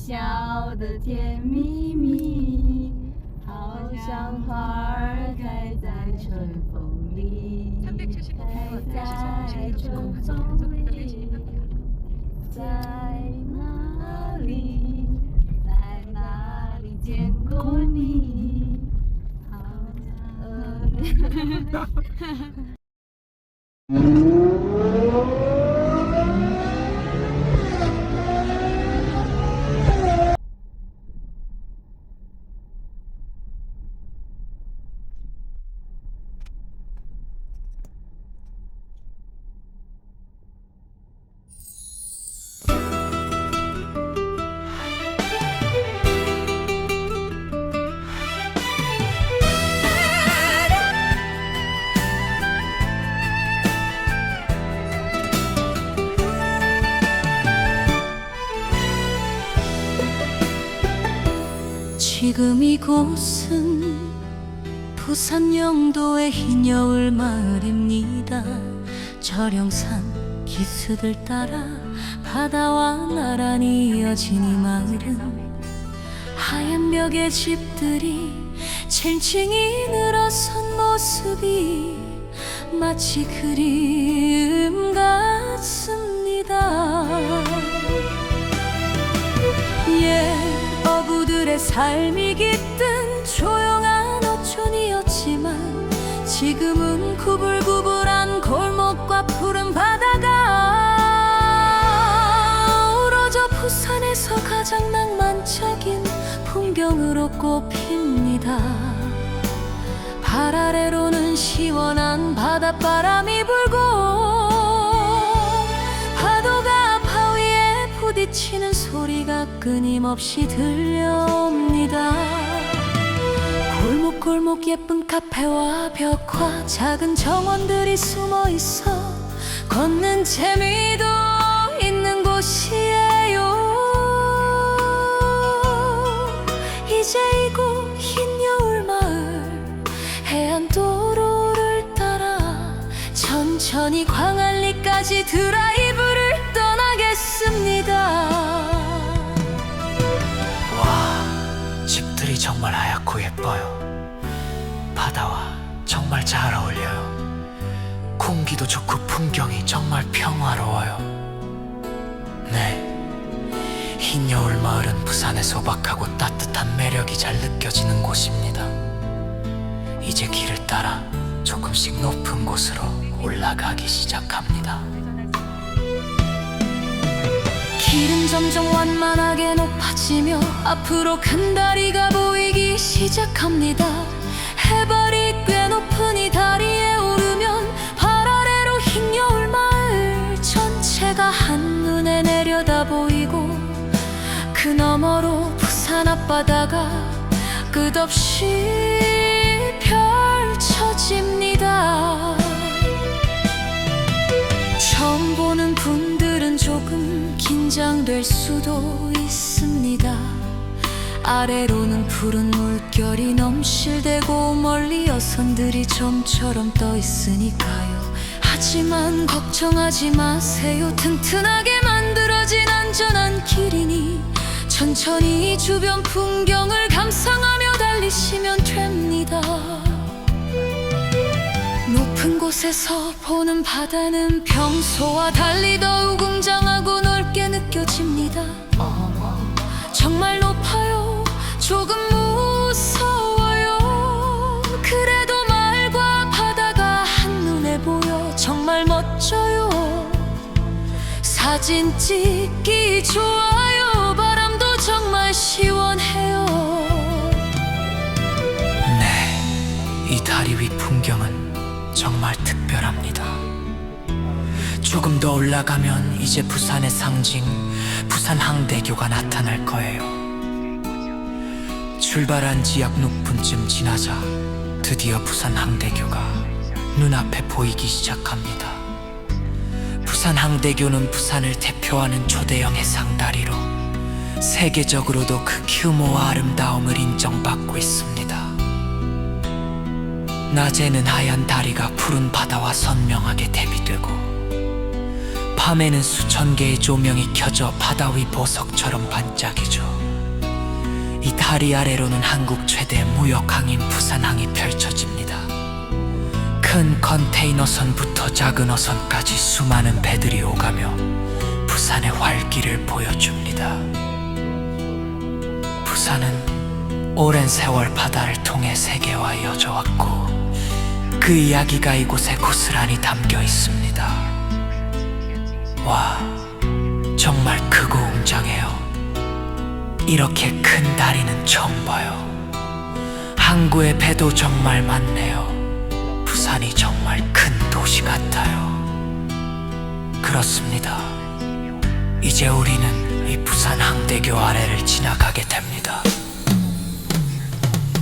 笑的甜蜜蜜，好像花儿开在春风里，开在春风里，在哪里，在哪里见过你？好像지금 이곳은 부산 영도의 흰 여울 마을입니다. 절영산 기슭을 따라 바다와 나란히 이어진 이 마을은 하얀 벽의 집들이 층층이 늘어선 모습이 마치 그림 같습니다. 어부들의 삶이 깃든 조용한 어촌이었지만 지금은 구불구불한 골목과 푸른 바다가 어우러져 부산에서 가장 낭만적인 풍경으로 꼽힙니다. 발 아래로는 시원한 바닷바람이 불고 부딪히는 소리가 끊임없이 들려옵니다. 골목골목 예쁜 카페와 벽화, 작은 정원들이 숨어 있어 걷는 재미도 있는 곳이에요. 이제 이곳 흰 여울 마을 해안도로를 따라 천천히 광안리까지 드라이브를 떠나겠습니다. 와, 집들이 정말 하얗고 예뻐요. 바다와 정말 잘 어울려요. 공기도 좋고 풍경이 정말 평화로워요. 네, 흰 여울 마을은 부산의 소박하고 따뜻한 매력이 잘 느껴지는 곳입니다. 이제 길을 따라 조금씩 높은 곳으로 올라가기 시작합니다. 길은 점점 완만하게 높아지며 앞으로 큰 다리가 보이기 시작합니다. 해발이 꽤 높은 이 다리에 오르면 발 아래로 흰 여울 마을 전체가 한눈에 내려다 보이고 그 너머로 부산 앞바다가 끝없이 펼쳐집니다. 처음 보는 분들은 조금 긴장될 수도 있습니다. 아래로는 푸른 물결이 넘실대고 멀리 여선들이 점처럼 떠 있으니까요. 하지만 걱정하지 마세요. 튼튼하게 만들어진 안전한 길이니 천천히 주변 풍경을 감상하며 달리시면 됩니다. 높은 곳에서 보는 바다는 평소와 달리 더욱 웅장하고 넓게 느껴집니다. 정말 높아요. 조금 무서워요. 그래도 마을과 바다가 한눈에 보여 정말 멋져요. 사진 찍기 좋아요. 바람도 정말 시원해요. 네, 이 다리 위 풍경은 정말 특별합니다. 조금 더 올라가면 이제 부산의 상징 부산항대교가 나타날 거예요. 출발한 지 약 6분쯤 지나자 드디어 부산항대교가 눈앞에 보이기 시작합니다. 부산항대교는 부산을 대표하는 초대형 해상다리로 세계적으로도 그 규모와 아름다움을 인정받고 있습니다. 낮에는 하얀 다리가 푸른 바다와 선명하게 대비되고 밤에는 수천 개의 조명이 켜져 바다 위 보석처럼 반짝이죠. 다리 아래로는 한국 최대 무역항인 부산항이 펼쳐집니다. 큰 컨테이너선부터 작은 어선까지 수많은 배들이 오가며 부산의 활기를 보여줍니다. 부산은 오랜 세월 바다를 통해 세계와 이어져 왔고 그 이야기가 이곳에 고스란히 담겨 있습니다. 와, 정말 크고 웅장해요. 이렇게 큰 다리는 처음 봐요. 항구에 배도 정말 많네요. 부산이 정말 큰 도시 같아요. 그렇습니다. 이제 우리는 이 부산 항대교 아래를 지나가게 됩니다.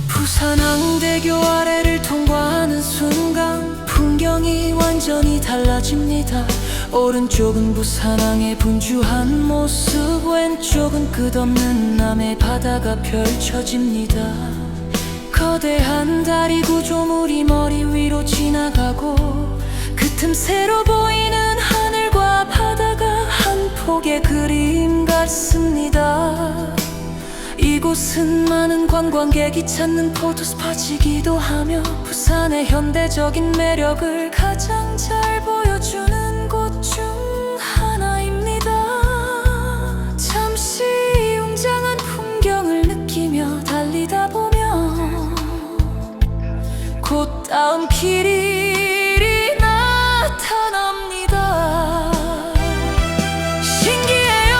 부산 항대교 아래를 통과하는 순간 풍경이 완전히 달라집니다. 오른쪽은 부산항의 분주한 모습, 왼쪽은 끝없는 남해 바다가 펼쳐집니다. 거대한 다리 구조물이 머리 위로 지나가고 그 틈새로 보이는 하늘과 바다가 한 폭의 그림 같습니다. 이곳은 많은 관광객이 찾는 포토스팟이기도 하며 부산의 현대적인 매력을 가장 잘 보여주는 곳 중 하나입니다. 잠시 웅장한 풍경을 느끼며 달리다 보면 곧 다음 길이 나타납니다. 신기해요.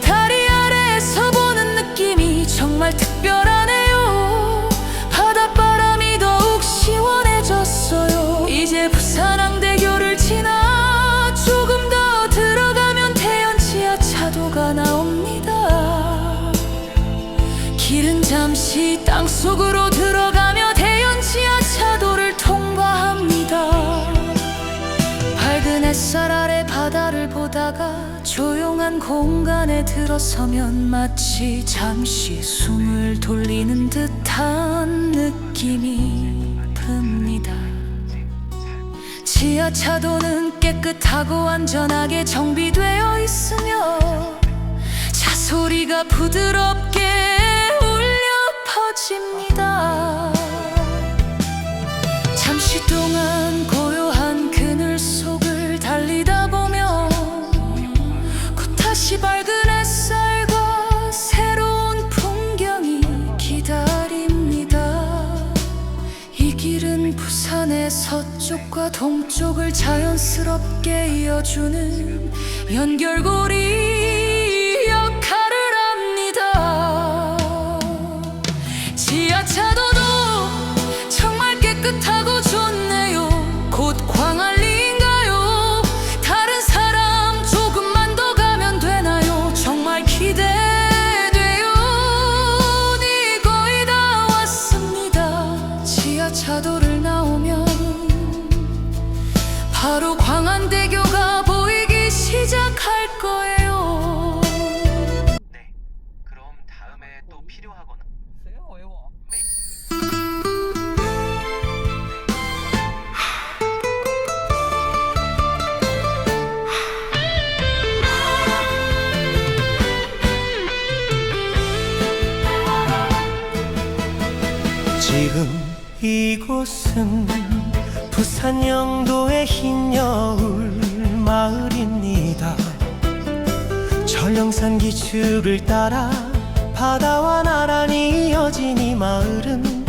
다리 아래에서 보는 느낌이 정말 특별하네요. 바닷바람이 더욱 시원해졌어요. 이제 부산항대교를 지나 조금 더 들어가면 대연 지하차도가 나옵니다. 길은 잠시 땅속으로 들어가며 대연 지하차도를 통과합니다. 밝은 햇살 아래 바다를 보다가 조용한 공간에 들어서면 마치 잠시 숨을 돌리는 듯한 느낌이 듭니다. 지하차도는 깨끗하고 안전하게 정비되어 있으며 차 소리가 부드럽게 울려 퍼집니다. 잠시 동안 고요한 그늘 속을 달리다 보면 곧 다시 밝은 햇살과 새로운 풍경이 기다립니다. 이 길은 부산의 서쪽과 동쪽을 자연스럽게 이어주는 연결고리 역할을 합니다. 지하차도도 정말 깨끗하고 좋네요. 곧 광안리인가요? 다른 사람 조금만 더 가면 되나요? 정말 기대돼요. 네, 거의 다 왔습니다. 지하차도를 나오면 바로 광안대교가 보이기 시작할 거예요. 네, 그럼 다음에 또 필요하거나 지금 이곳은 부산 영도의 흰 여울 마을입니다. 전령산 기슭을 따라 바다와 나란히 이어진 이 마을은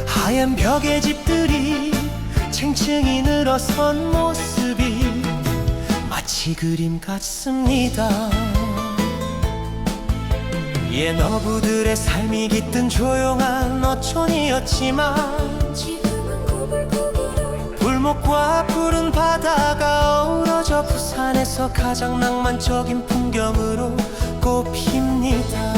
하얀 벽의 집들이 층층이 늘어선 모습이 마치 그림 같습니다. 옛 어부들의 삶이 깃든 조용한 어촌이었지만 지금은 구불구불 불목과 푸른 바다가 어우러져 부산에서 가장 낭만적인 풍경으로 꼽힙니다.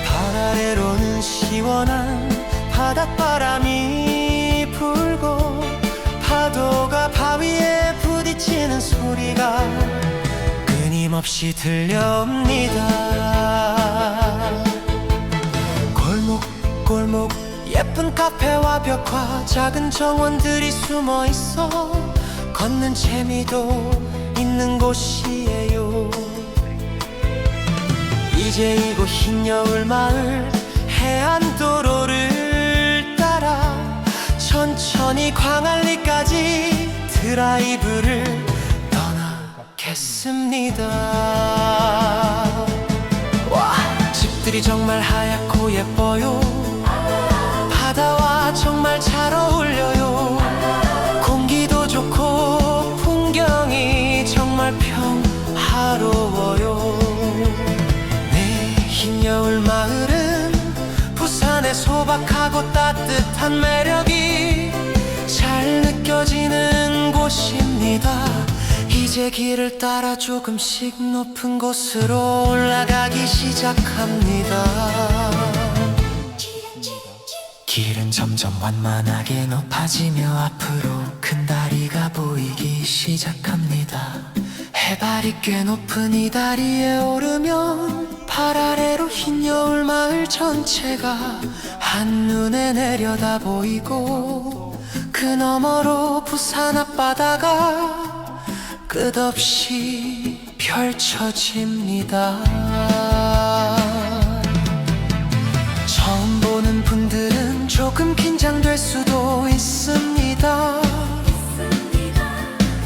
발 아래로는 시원한 바닷바람이 불고 파도가 바위에 부딪히는 소리가 끊임없이 들려옵니다. 골목골목 예쁜 카페와 벽화 작은 정원들이 숨어 있어 걷는 재미도 있는 곳이에요. 이제 이곳 흰 여울 마을 해안도로를 따라 천천히 광안리까지 드라이브를 떠나겠습니다. 와, 집들이 정말 하얗고 예뻐요. 바다와 정말 잘 어울려요. 공기도 좋고 풍경이 정말 평화로워요. 네, 흰 여울 마을은 부산의 소박하고 따뜻한 매력이 잘 느껴지는 곳입니다. 이제 길을 따라 조금씩 높은 곳으로 올라가기 시작합니다. 길은 점점 완만하게 높아지며 앞으로 큰 다리가 보이기 시작합니다. 해발이 꽤 높은 이 다리에 오르면 발 아래로 흰 여울 마을 전체가 한눈에 내려다 보이고 그 너머로 부산 앞바다가 끝없이 펼쳐집니다. 처음 보는 분들은 조금 긴장될 수도 있습니다.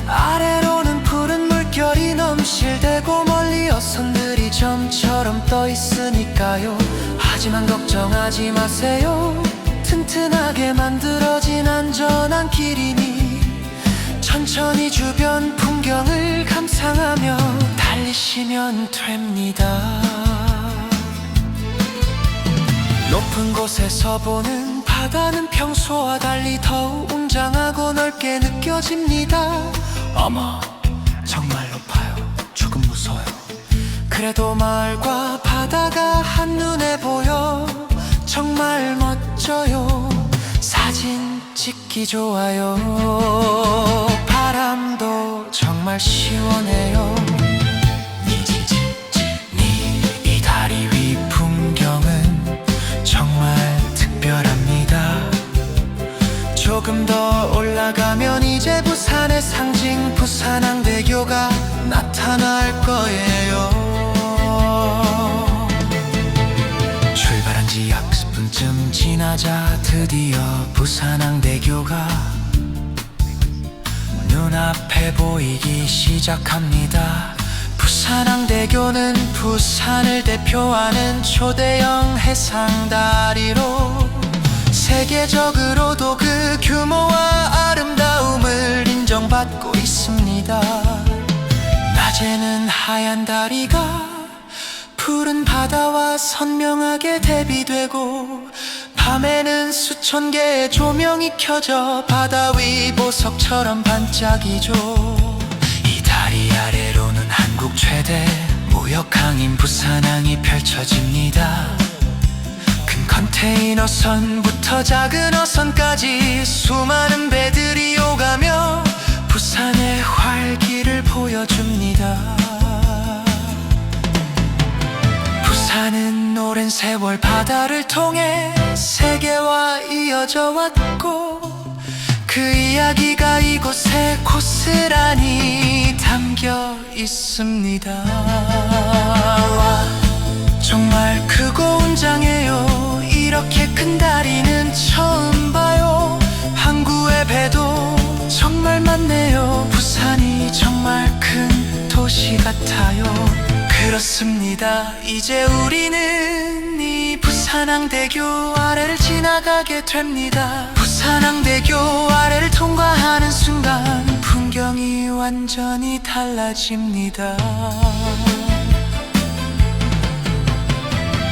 아래로는 푸른 물결이 넘실대고 멀리 어선들이 점처럼 떠 있으니까요. 하지만 걱정하지 마세요. 튼튼하게 만들어진 안전한 길이니 천천히 주변 풍경을 감상하며 달리시면 됩니다. 높은 곳에서 보는 바다는 평소와 달리 더욱 웅장하고 넓게 느껴집니다. 어머, 정말 높아요. 조금 무서워요. 그래도 마을과 바다가 한눈에 보여 정말 멋져요. 사진 찍기 좋아요. 바람도 정말 시원해요. 이 다리 위 풍경은 정말 특별합니다. 조금 더 올라가면 이제 부산의 상징 부산항대교가 나타날 거예요. 출발한 지 약 10분쯤 지나자 드디어 부산항대교가 눈앞에 보이기 시작합니다. 부산항대교는 부산을 대표하는 초대형 해상다리로 세계적으로도 그 규모와 아름다움을 인정받고 있습니다. 낮에는 하얀 다리가 푸른 바다와 선명하게 대비되고 밤에는 수천 개의 조명이 켜져 바다 위 보석처럼 반짝이죠. 이 다리 아래로는 한국 최대 무역항인 부산항이 펼쳐집니다. 큰 컨테이너선부터 작은 어선까지 수많은 배들이 오가며 부산의 활기를 보여줍니다. 부산은 오랜 세월 바다를 통해 세계와 이어져 왔고 그 이야기가 이곳에 고스란히 담겨 있습니다. 와, 정말 크고 웅장해요. 이렇게 큰 다리는 처음 봐요. 항구의 배도 정말 많네요. 부산이 정말 큰 도시 같아요. 그렇습니다. 이제 우리는 이 부산항대교 아래를 지나가게 됩니다. 부산항대교 아래를 통과하는 순간 풍경이 완전히 달라집니다.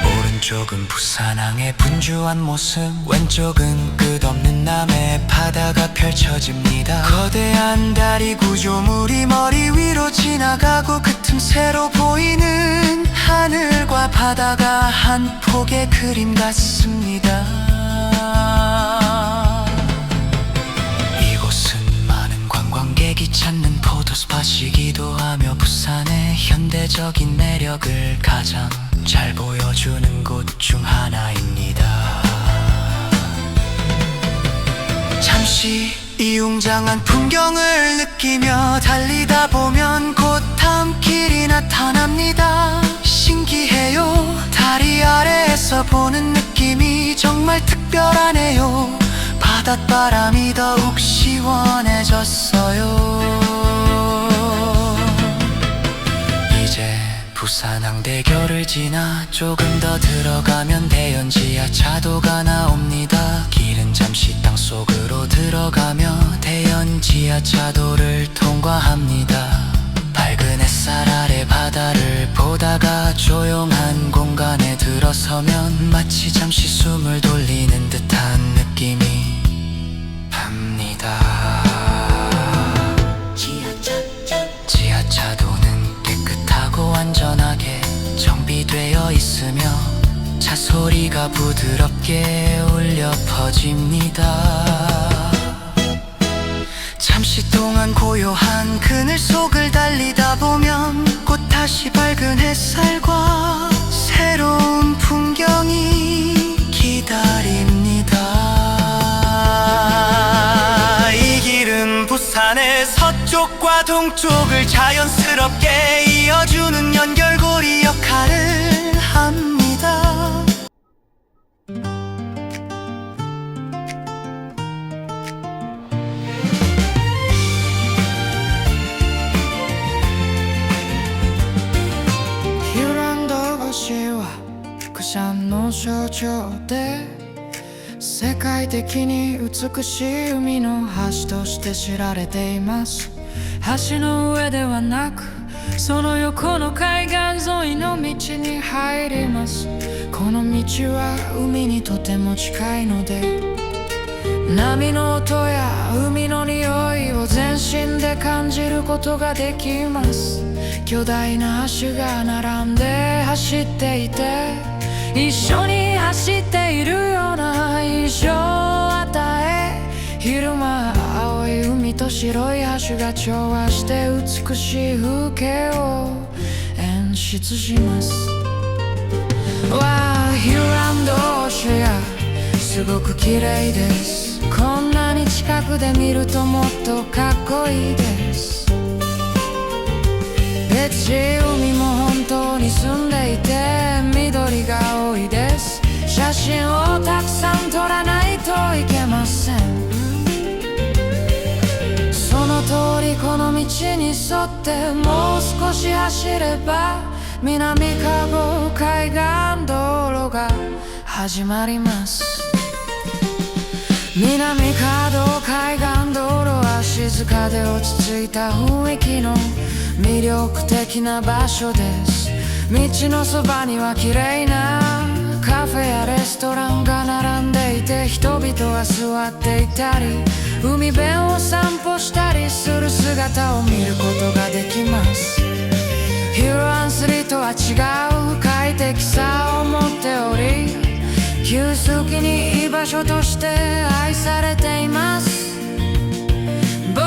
오른쪽은 부산항의 분주한 모습, 왼쪽은 끝없는 남해 바다가 펼쳐집니다. 거대한 다리 구조물이 머리 위로 지나가고 그 틈새로 보이는 하늘과 바다가 한 폭의 그림 같습니다. 이곳은 많은 관광객이 찾는 포토스팟이기도 하며 부산의 현대적인 매력을 가장 잘 보여주는 곳 중 하나입니다. 잠시 이 웅장한 풍경을 느끼며 달리다 보면 곧 다음 길이 나타납니다. 신기해요. 내려보는 느낌이 정말 특별하네요. 바닷바람이 더욱 시원해졌어요. 이제 부산항대교를 지나 조금 더 들어가면 대연 지하차도가 나옵니다. 길은 잠시 땅속으로 들어가며 대연 지하차도를 통과합니다. 밝은 햇살 아래 바다를 보다가 조용한 공간에 들어서면 마치 잠시 숨을 돌리는 듯한 느낌이 납니다. 지하차도는 깨끗하고 안전하게 정비되어 있으며 차 소리가 부드럽게 울려 퍼집니다. 잠시 동안 고요한 그늘 속을 달리다 보면 꽃다시 밝은 햇살과 새로운 풍경이 기다립니다. 이 길은 부산의 서쪽과 동쪽을 자연스럽게 이어주는 연결고리 역할을 합니다. 부산の象徴で世界的に美しい海の橋として知られています。橋の上ではなくその横の海岸沿いの道に入ります。この道は海にとても近いので波の音や海の匂いを全身で感じることができます。巨大な橋が並んで走っていて一緒に走っているような印象を与え昼間青い海と白い橋が調和して美しい風景を演出します。わあヒルランドオーシャンすごく綺麗です。こんなに近くで見るともっとかっこいいです。別地海も本当に住んでいて緑が多いです。写真をたくさん撮らないといけません。その通りこの道に沿ってもう少し走れば南籠海岸道路が始まります。南門海岸道路は静かで落ち着いた雰囲気の魅力的な場所です。道のそばには綺麗なカフェやレストランが並んでいて人々が座っていたり海辺を散歩したりする姿を見ることができます。ヒルアンスリーとは違う快適さを持っており急速にいい場所として愛されています。道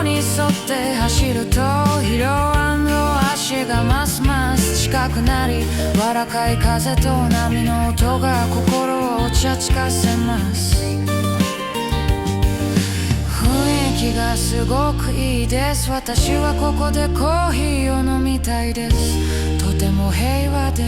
路に沿って走るとヒルアンの足がますます近くなり柔らかい風と波の音が心をお茶つかせます。雰囲気がすごくいいです。私はここでコーヒーを飲みたいです。とても平和で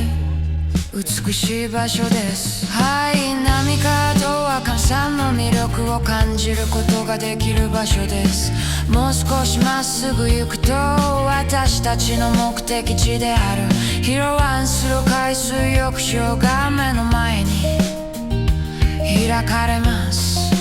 美しい場所です。はい波門は関山の魅力を感じることができる場所です。もう少しまっすぐ行くと私たちの目的地であるヒロワンする海水浴場が目の前に開かれます。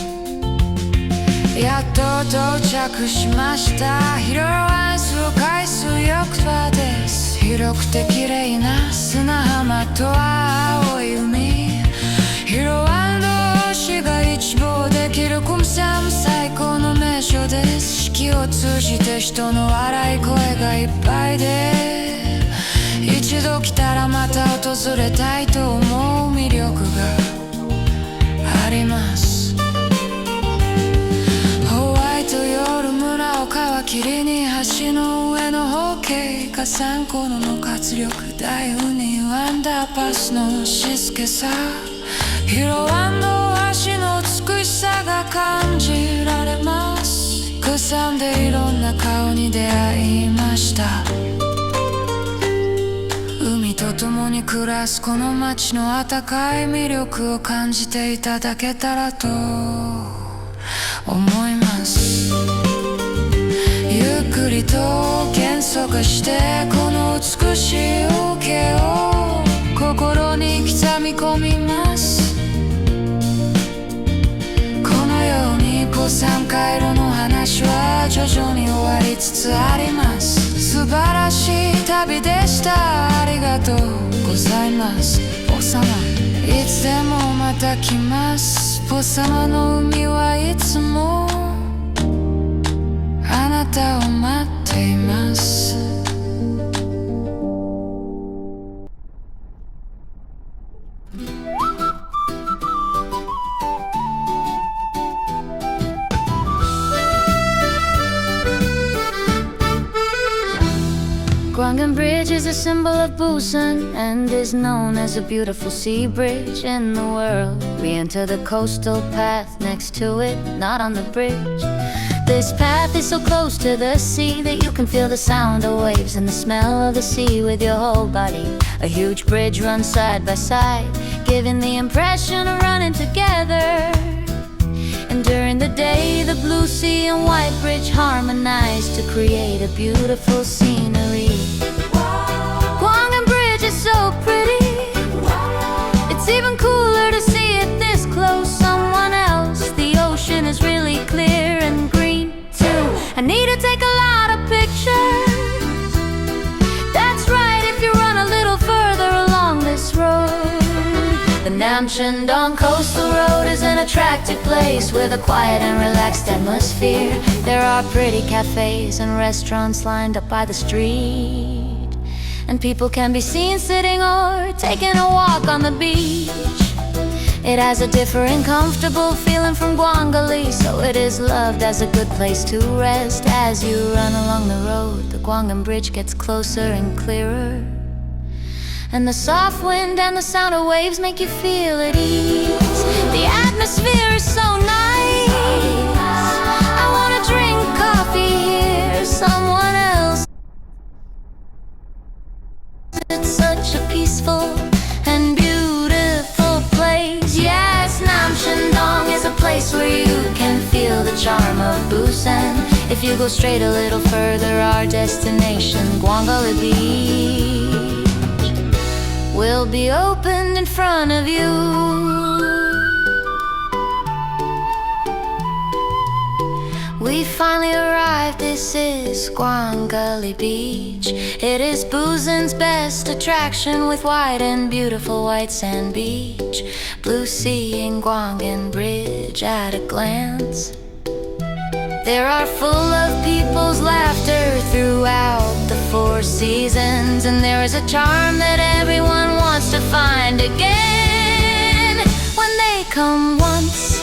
やっと到着しました。ヒロワンする海水浴場です。広くて綺麗な砂浜と青い海ヒロワン同士が一望できるクムサム最高の名所です。四季を通じて人の笑い声がいっぱいで一度来たらまた訪れたいと思う魅力があります。ホワイト夜村岡は霧に橋の上の方形火山コノの活力大ウニアンダーパスの静けさヒロワンの足の美しさが感じられます。くさんでいろんな顔に出会いました。海と共にに暮らすこの街の温かい魅力を感じていただけたらと思います。ゆっくりと幻想化してこの美しい風景を心に刻み込みます。このようにポサン回路の話は徐々に終わりつつあります。素晴らしい旅でした。ありがとうございます。ポ様いつでもまた来ます。ポ様の海はいつもあなたを待っています。Gwangan Bridge is a symbol of Busan and is known as a beautiful sea bridge in the world. We enter the coastal path next to it, not on the bridge. This path is so close to the sea that you can feel the sound of waves and the smell of the sea with your whole body. A huge bridge runs side by side, giving the impression of running together. And during the day, the blue sea and white bridge harmonize to create a beautiful scenery. Gwangan Bridge is so pretty. It's even cooler to see it this close. Someone else, the ocean is really clear and green too. I need to take a lot of pictures. That's right, if you run a little further along this road. The Namcheon-dong Coastal Road is an attractive place with a quiet and relaxed atmosphere. There are pretty cafes and restaurants lined up by the street, and people can be seen sitting or taking a walk on the beach. It has a different, comfortable feeling from Gwangali, so it is loved as a good place to rest. As you run along the road, the Gwangan Bridge gets closer and clearer, and the soft wind and the sound of waves make you feel at ease. The atmosphere is so nice. I wanna drink coffee here, someone else. It's such a peaceful and beautiful place. Yes, Namcheon-dong is a place where you can feel the charm of Busan. If you go straight a little further, our destination, Gwangali Beach, will be opened in front of you. We finally arrived, this is Gwangali Beach. It is Busan's best attraction with wide and beautiful white sand beach, blue sea and Gwangan Bridge at a glance. There are full of people's laughter throughout the 4 seasons, and there is a charm that everyone wants to find again when they come once.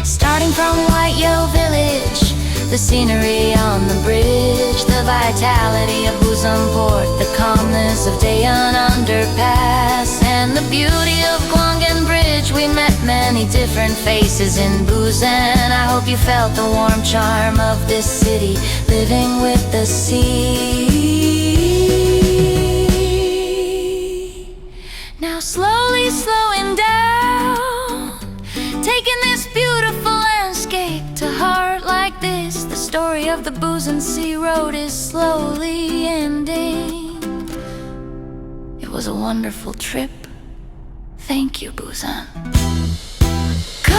Starting from White Yo Village, the scenery on the bridge, the vitality of Busan Port, the calmness of Daejeon Underpass, and the beauty of Gwangan Bridge. We met many different faces in Busan. I hope you felt the warm charm of this city, living with the sea. Now slowly slowing down, taking this beautiful landscape to heart like this. The story of the Busan Sea Road is slowly ending. It was a wonderful trip. Thank you, Busan. Come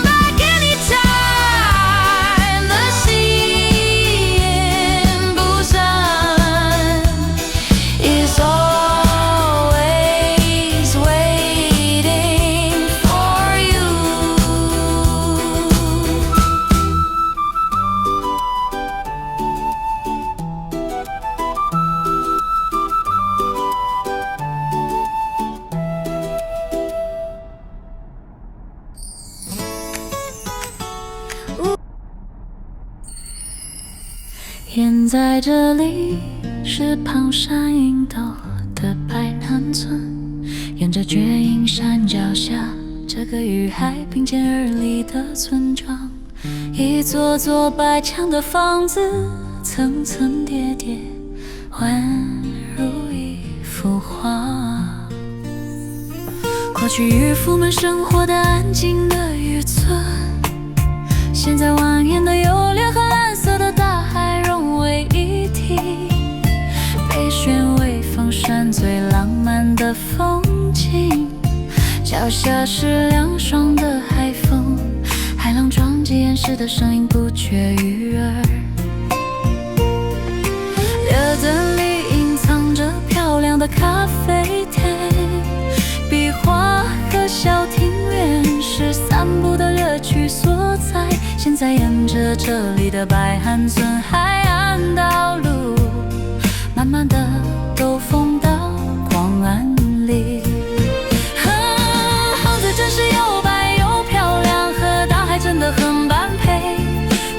back anytime. The sea in Busan is always waiting for you. Ooh. 现在这里是胖山阴斗的白南村，沿着绝影山脚下，这个与海并肩而立的村庄，一座座白墙的房子，层层叠叠，宛如一幅画。过去渔夫们生活的安静的渔村，现在蜿蜒的游莲和蓝色的大海融为一体。被选为凤山最浪漫的风景，脚下是凉爽的海风，海浪撞击岩石的声音不绝于耳。热灯里隐藏着漂亮的咖啡店，壁画和小庭院是散步的乐趣所在。现在沿着这里的白汉村海岸道路，慢慢的兜风到广安里。房子真是又白又漂亮，和大海真的很般配，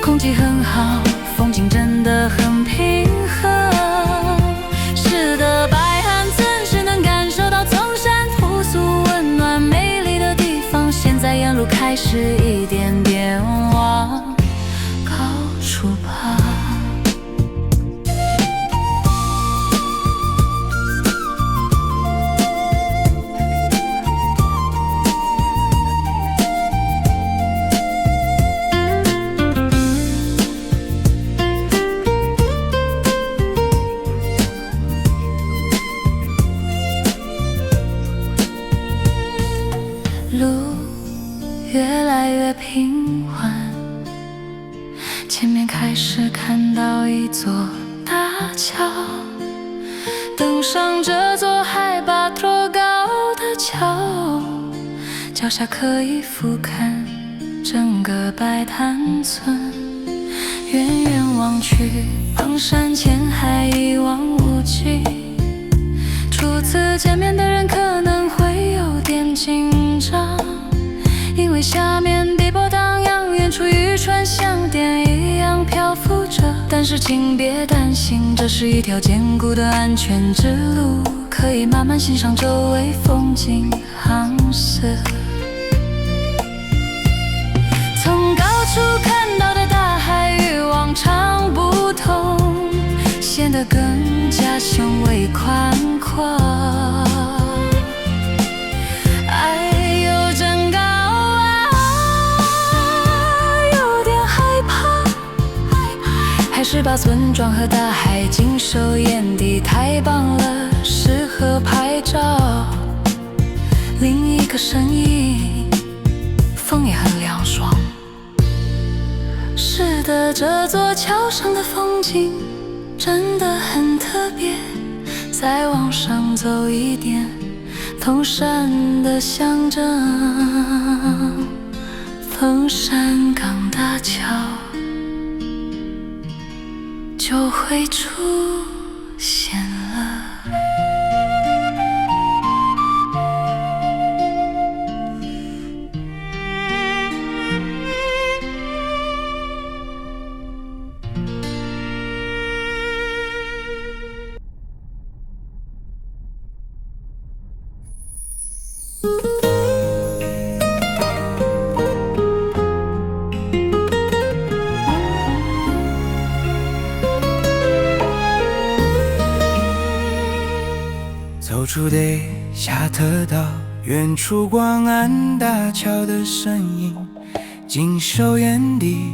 空气很好，风景真的很平和。是的，白汉村是能感受到中山朴素温暖美丽的地方。现在沿路开始一点点往高处爬。路越来越平缓，前面开始看到一座大桥。登上这座海拔多高的桥，脚下可以俯瞰整个白潭村。远远望去，登山前还一望无际。初次见面的人可能会有点紧张，因为下面碧波荡漾，远处渔船像电一样漂浮着。但是请别担心，这是一条坚固的安全之路，可以慢慢欣赏周围风景航色。从高处看到的大海与往常不同，显得更加雄伟宽阔。哎呦真高啊，有点害怕，还是把村庄和大海尽收眼底，太棒了，适合拍照。另一个身影，风也很凉爽。是的，这座桥上的风景真的很特别，再往上走一点，凤山的乡镇凤山港大桥就会出现了。走出得下特道，远处广安大桥的身影尽收眼底。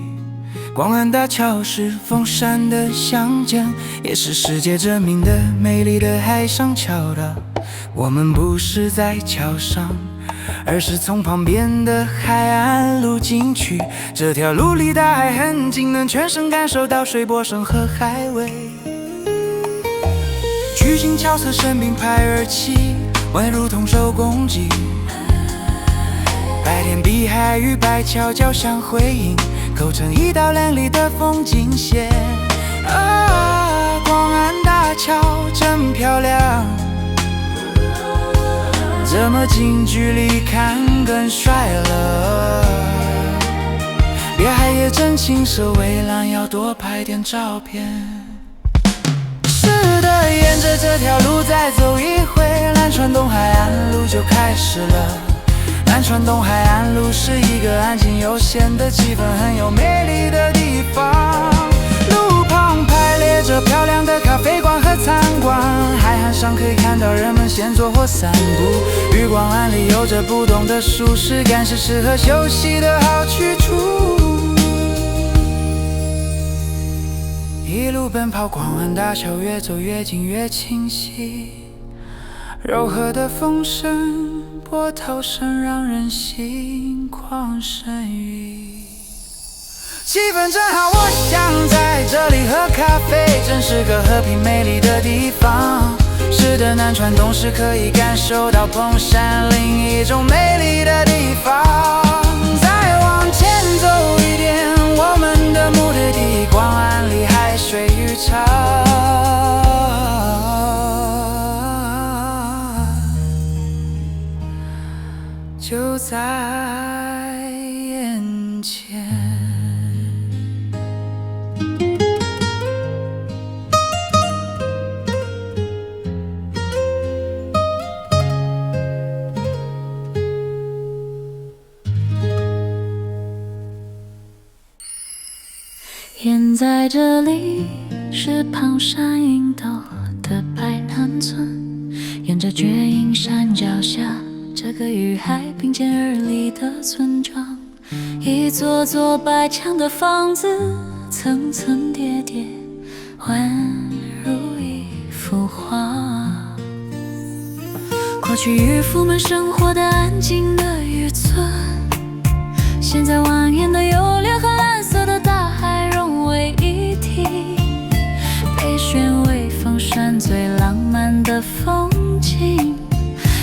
广安大桥是凤山的乡镇，也是世界知名的美丽的海上桥道。我们不是在桥上，而是从旁边的海岸路进去。这条路离大海很近，能全身感受到水波声和海味。曲径桥侧生并排而起，宛如同手工技。白天碧海与白桥交相辉映，构成一道亮丽的风景线。啊，广安大桥真漂亮，这么近距离看更帅了。别海也真清澈蔚蓝，要多拍点照片。是的，沿着这条路再走一回，南川东海岸路就开始了。南川东海岸路是一个安静悠闲的气氛很有魅力的地方，路旁排列着漂亮的咖啡馆和餐们闲坐或散步。余光暗里有着不同的舒适感，是适合休息的好去处。一路奔跑，广安大桥越走越近越清晰，柔和的风声，波涛声让人心旷神怡。气氛正好，我想在这里喝咖啡，真是个和平美丽的地方。是的，南船东时可以感受到彭山另一种美丽的地方。再往前走一点，我们的目的地广安里海水浴场就在眼前。hiện在这里是胖山阴斗的白南村，沿着绝影山脚下这个与海并肩而立的村庄，一座座白墙的房子，层层叠叠，宛如一幅画。过去渔夫们生活的安静的渔村，现在蜿蜒的幽莲和蓝色的大海融为一体，被选为凤山最浪漫的风景。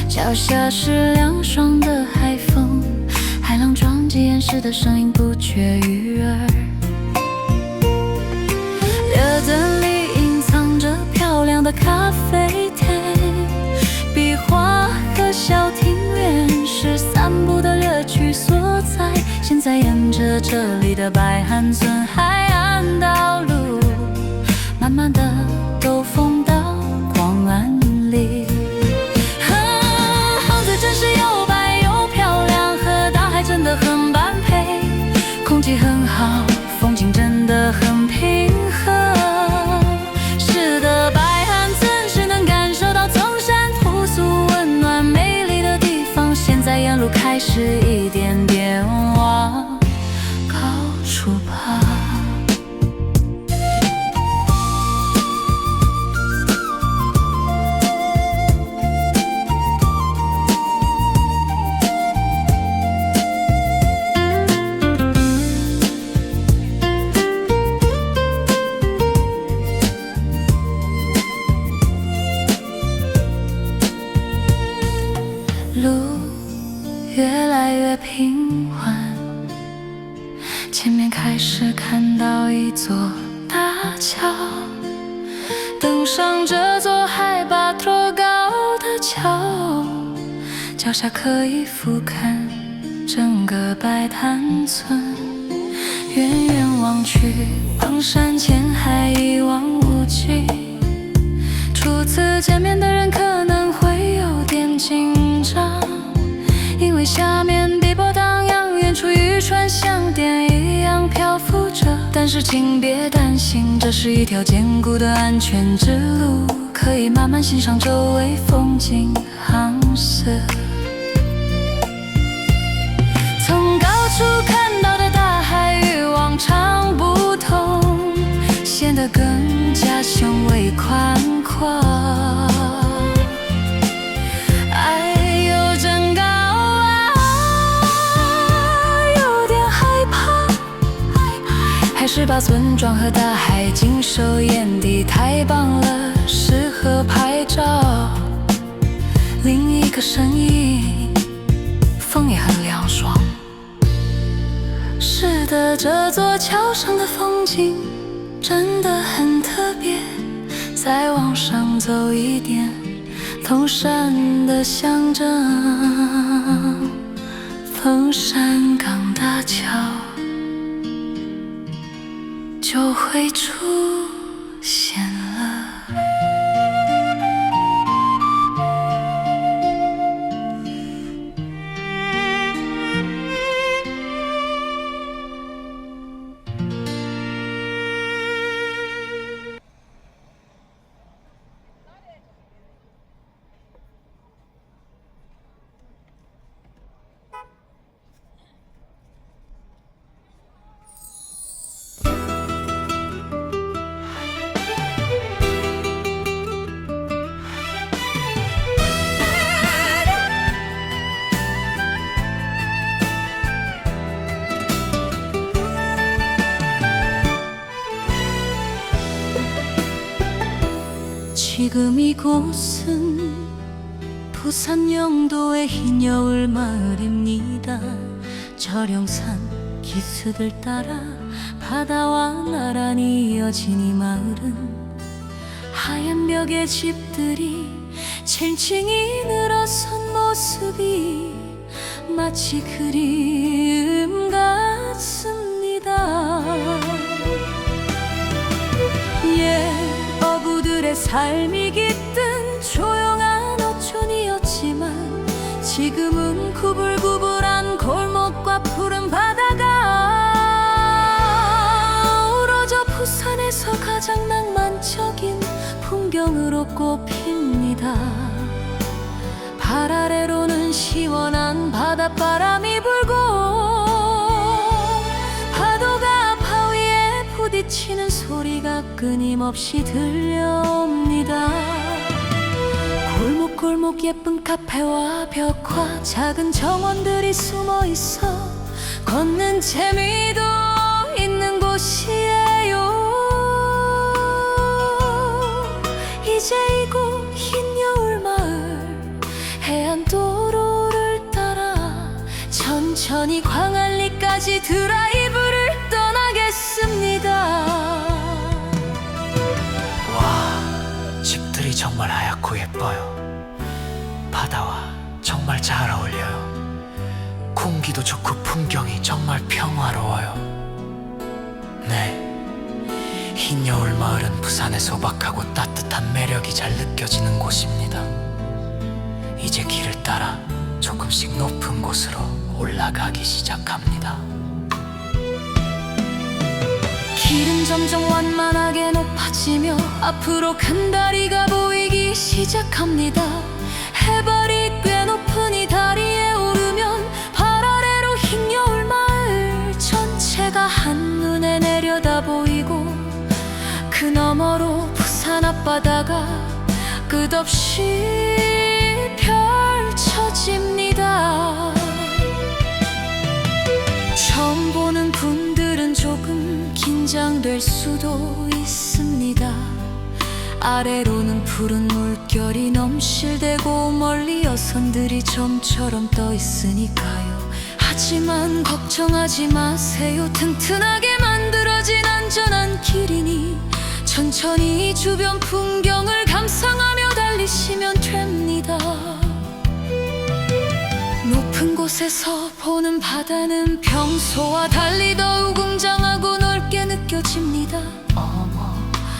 脚下是凉爽的海风，海浪撞击岩石的声音不绝于耳。柳灯里隐藏着漂亮的咖啡店，壁画和小庭院是散步的乐趣所在。现在沿着这里的白汉村海岸道路，慢慢的兜风到广安里。房子真是又白又漂亮，和大海真的很般配，空气很好，风景真的很平和。是的，白汉村是能感受到从山朴素温暖美丽的地方。现在沿路开始一点点往高处爬。路越来越平缓，前面开始看到一座大桥，登上这座海拔多高的桥，脚下可以俯瞰整个白潭村。远远望去，望山前海一望无际，初次见面的人可能会有点紧张，因为下面碧波荡漾，远处渔船像电一样漂浮着。但是请别担心，这是一条坚固的安全之路，可以慢慢欣赏周围风景航色。从高处看到的大海与往常不同，显得更加雄伟宽阔。哎呦真高啊，有点害怕，还是把村庄和大海尽收眼底，太棒了，适合拍照。另一个身影，风也很凉爽。是的，这座桥上的风景真的很特别。再往上走一点，凤山的乡镇凤山港大桥就会出现了。 지금 이곳은 부산 영도의 흰 여울 마을입니다. 절영산 기슭을 따라 바다와 나란히 이어진 이 마을은 하얀 벽의 집들이 층층이 늘어선 모습이 마치 그림 같습니다. 옛 어부들의 삶이 깃든 조용한 어촌이었지만 지금은 구불구불한 골목과 푸른 바다가 어우러져 부산에서 가장 낭만적인 풍경으로 꼽힙니다. 발 아래로는 시원한 바닷바람이 불고 파도가 바 위에 부딪히는 소리가 끊임없이 들려옵니다. 골목골목 예쁜 카페와 벽화 작은 정원들이 숨어 있어 걷는 재미도 있는 곳이에요. 이제 이곳 흰 여울 마을 해안도로를 따라 천천히 광안리까지 드라이브를 떠나겠습니다. 와, 집들이 정말 하얗고 예뻐요. 바다와 정말 잘 어울려요. 공기도 좋고 풍경이 정말 평화로워요. 네, 흰 여울 마을은 부산의 소박하고 따뜻한 매력이 잘 느껴지는 곳입니다. 이제 길을 따라 조금씩 높은 곳으로 올라가기 시작합니다. 길은 점점 완만하게 높아지며 앞으로 큰 다리가 보이기 시작합니다. 해발이 꽤 높은 이 다리에 오르면 발 아래로 흰 여울 마을 전체가 한눈에 내려다 보이고 그 너머로 부산 앞바다가 끝없이 펼쳐집니다. 처음 보는 분들은 조금 긴장될 수도 있습니다. 아래로는 푸른 물결이 넘실대고 멀리 여선들이 점처럼 떠 있으니까요. 하지만 걱정하지 마세요. 튼튼하게 만들어진 안전한 길이니 천천히 주변 풍경을 감상하며 달리시면 됩니다. 높은 곳에서 보는 바다는 평소와 달리 더욱 웅장하고 넓게 느껴집니다. 어머,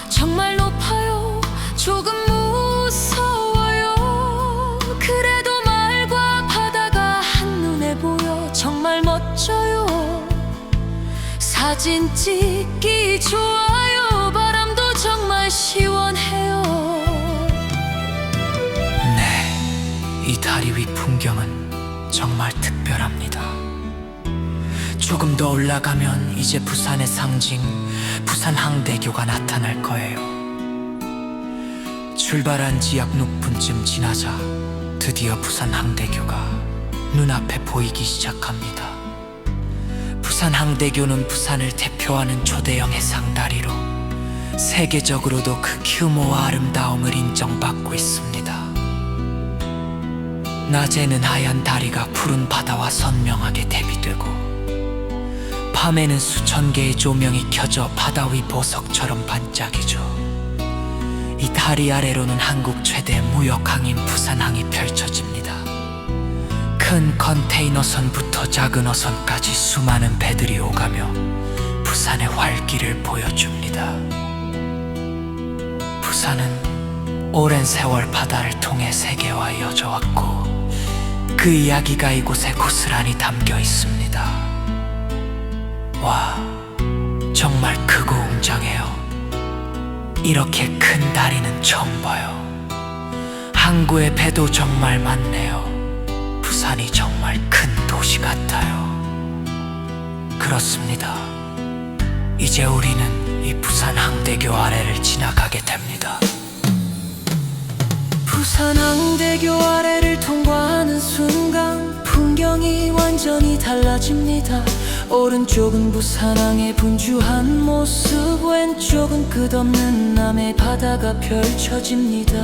정말 높아요. 조금 무서워요. 그래도 마을과 바다가 한눈에 보여 정말 멋져요. 사진 찍기 좋아요. 바람도 정말 시원해요. 네, 이 다리 위 풍경은 정말 특별합니다. 조금 더 올라가면 이제 부산의 상징 부산 항대교가 나타날 거예요. 출발한 지 약 6분쯤 지나자 드디어 부산 항대교가 눈앞에 보이기 시작합니다. 부산 항대교는 부산을 대표하는 초대형 해상다리로 세계적으로도 그 규모와 아름다움을 인정받고 있습니다. 낮에는 하얀 다리가 푸른 바다와 선명하게 대비되고 밤에는 수천 개의 조명이 켜져 바다 위 보석처럼 반짝이죠. 이 다리 아래로는 한국 최대 무역항인 부산항이 펼쳐집니다. 큰 컨테이너선부터 작은 어선까지 수많은 배들이 오가며 부산의 활기를 보여줍니다. 부산은 오랜 세월 바다를 통해 세계와 이어져 왔고 그 이야기가 이곳에 고스란히 담겨 있습니다. 와, 정말 크고 웅장해요. 이렇게 큰 다리는 처음 봐요. 항구의 배도 정말 많네요. 부산이 정말 큰 도시 같아요. 그렇습니다. 이제 우리는 이 부산 항대교 아래를 지나가게 됩니다. 부산 항대교 아래를 통과하는 순간 풍경이 완전히 달라집니다. 오른쪽은 부산항의 분주한 모습, 왼쪽은 끝없는 남해 바다가 펼쳐집니다.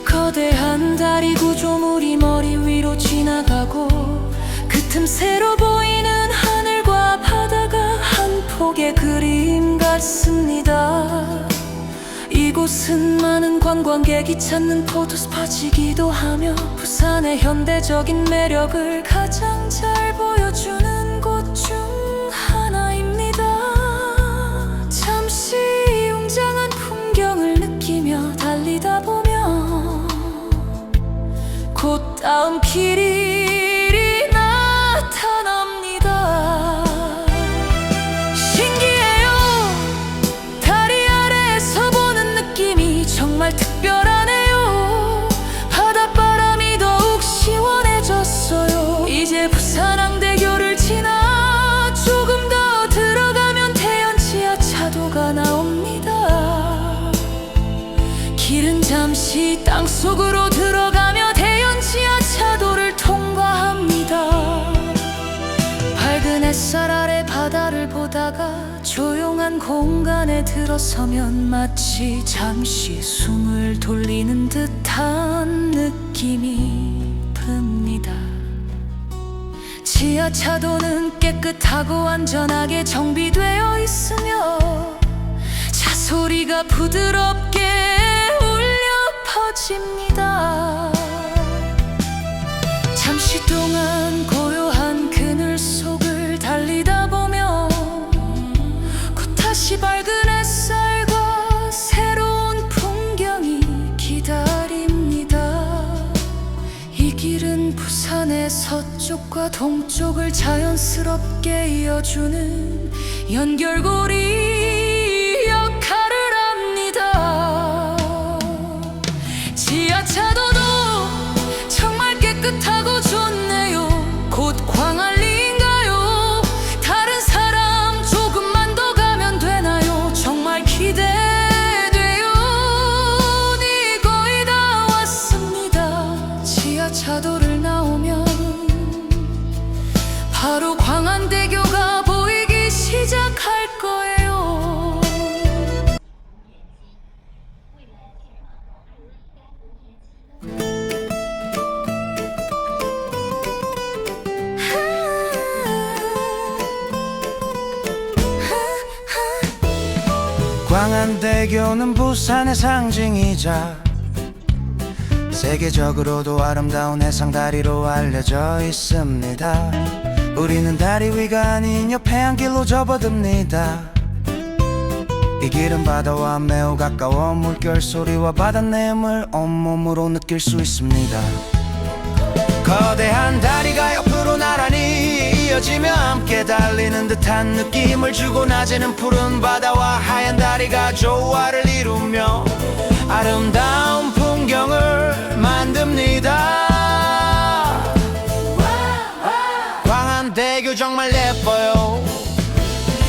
거대한 다리 구조물이 머리 위로 지나가고 그 틈새로 보이는 하늘과 바다가 한 폭의 그림 같습니다. 이곳은 많은 관광객이 찾는 포토스팟이기도 하며 부산의 현대적인 매력을 가장 잘 보여주는 곳 중 하나입니다. 잠시 웅장한 풍경을 느끼며 달리다 보면 곧 다음 길이 나타납니다. 신기해요. 다리 아래에서 보는 느낌이 정말 특별하네요. 바닷바람이 더욱 시원해졌어요. 이제 부산항대교를 지나 조금 더 들어가면 대연 지하차도가 나옵니다. 길은 잠시 땅속으로 들어가며 대연 지하차도를 통과합니다. 밝은 햇살 아래 바다를 보다가 조용한 공간에 들어서면 마치 잠시 숨을 돌리는 듯한 느낌이 듭니다. 지하차도는 깨끗하고 안전하게 정비되어 있으며 차 소리가 부드럽게 울려 퍼집니다. 잠시 동안 고요한 그늘 속을 달리다 보면 곧 다시 밝은 햇살과 새로운 풍경이 기다립니다. 이 길은 부산의 서쪽과 동쪽을 자연스럽게 이어주는 연결고리 역할을 합니다. 지하차도도 정말 깨끗하고 좋네요. 곧 광안리인가요? 다른 사람 조금만 더 가면 되나요? 정말 기대돼요. 네 거의 다 왔습니다. 지하차도를 나오면 바로 광안대교가 보이기 시작할 거예요. 광안대교는 부산의 상징이자 세계적으로도 아름다운 해상다리로 알려져 있습니다. 우리는 다리 위가 아닌 옆에 한 길로 접어듭니다. 이 길은 바다와 매우 가까워 물결 소리와 바다 내음을 온몸으로 느낄 수 있습니다. 거대한 다리가 옆으로 나란히 이어지며 함께 달리는 듯한 느낌을 주고 낮에는 푸른 바다와 하얀 다리가 조화를 이루며 아름다운 풍경을 만듭니다. 광안대교 정말 예뻐요.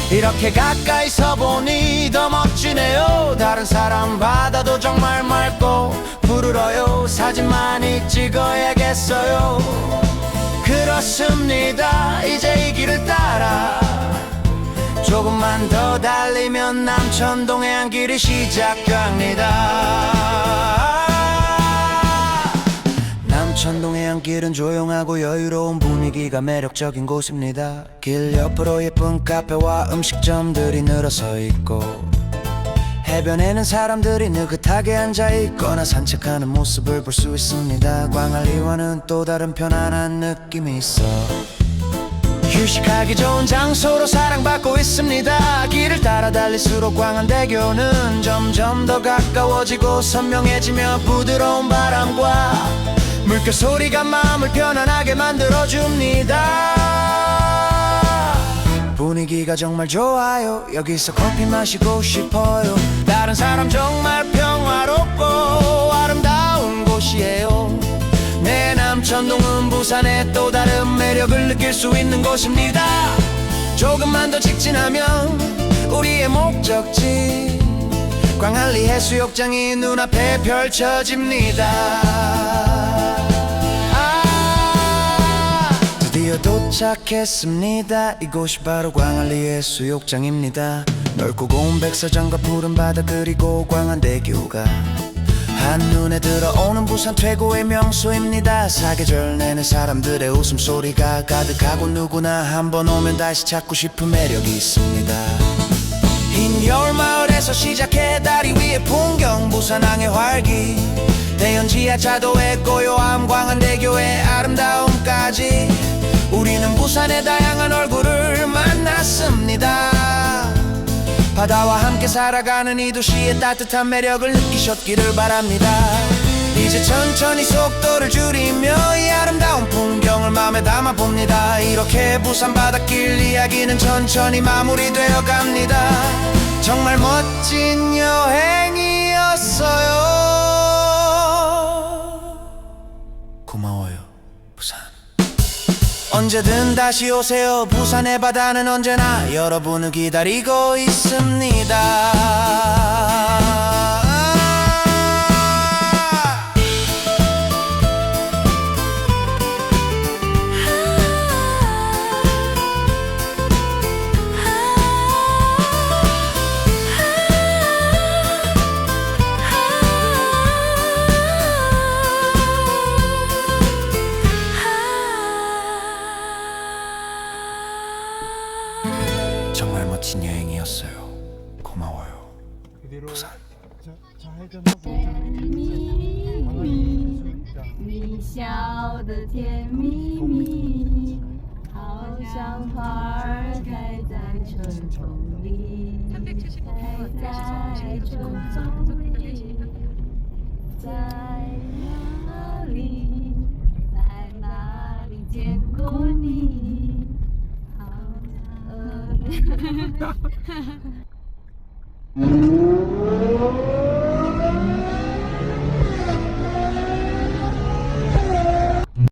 이렇게 가까이서 보니 더 멋지네요. 다른 사람 바다도 정말 맑고 푸르러요. 사진 많이 찍어야겠어요. 그렇습니다. 이제 이 길을 따라 조금만 더 달리면 남천동 해안길이 시작합니다. 남천동 해안길은 조용하고 여유로운 분위기가 매력적인 곳입니다. 길 옆으로 예쁜 카페와 음식점들이 늘어서 있고 해변에는 사람들이 느긋하게 앉아있거나 산책하는 모습을 볼 수 있습니다. 광안리와는 또 다른 편안한 느낌이 있어 휴식하기 좋은 장소로 사랑받고 있습니다. 길을 따라 달릴수록 광안대교는 점점 더 가까워지고 선명해지며 부드러운 바람과 물결 소리가 마음을 편안하게 만들어줍니다. 분위기가 정말 좋아요. 여기서 커피 마시고 싶어요. 다른 사람 정말 평화롭고 아름다운 곳이에요. 내 남천동은 부산의 또 다른 매력을 느낄 수 있는 곳입니다. 조금만 더 직진하면 우리의 목적지 광안리 해수욕장이 눈앞에 펼쳐집니다. 드디어 도착했습니다. 이곳이 바로 광안리의 수욕장입니다. 넓고 고운 백사장과 푸른 바다 그리고 광안대교가 한눈에 들어오는 부산 최고의 명소입니다. 사계절 내내 사람들의 웃음소리가 가득하고 누구나 한번 오면 다시 찾고 싶은 매력이 있습니다. 흰 겨울마을에서 시작해 다리 위의 풍경 부산항의 활기 대연 지하차도의 고요함 광안대교의 아름다움까지 우리는 부산의 다양한 얼굴을 만났습니다. 바다와 함께 살아가는 이 도시의 따뜻한 매력을 느끼셨기를 바랍니다. 이제 천천히 속도를 줄이며 이 아름다운 풍경을 마음에 담아봅니다. 이렇게 부산 바닷길 이야기는 천천히 마무리되어 갑니다. 정말 멋진 여행이었어요. 고마워요 부산. 언제든 다시 오세요. 부산의 바다는 언제나 여러분을 기다리고 있습니다. 정말 멋진 여행이었어요. 고마워요 부산. 你笑的甜蜜蜜，好像花儿开在春风里，开在春风里，在哪里，在哪里见过你？好。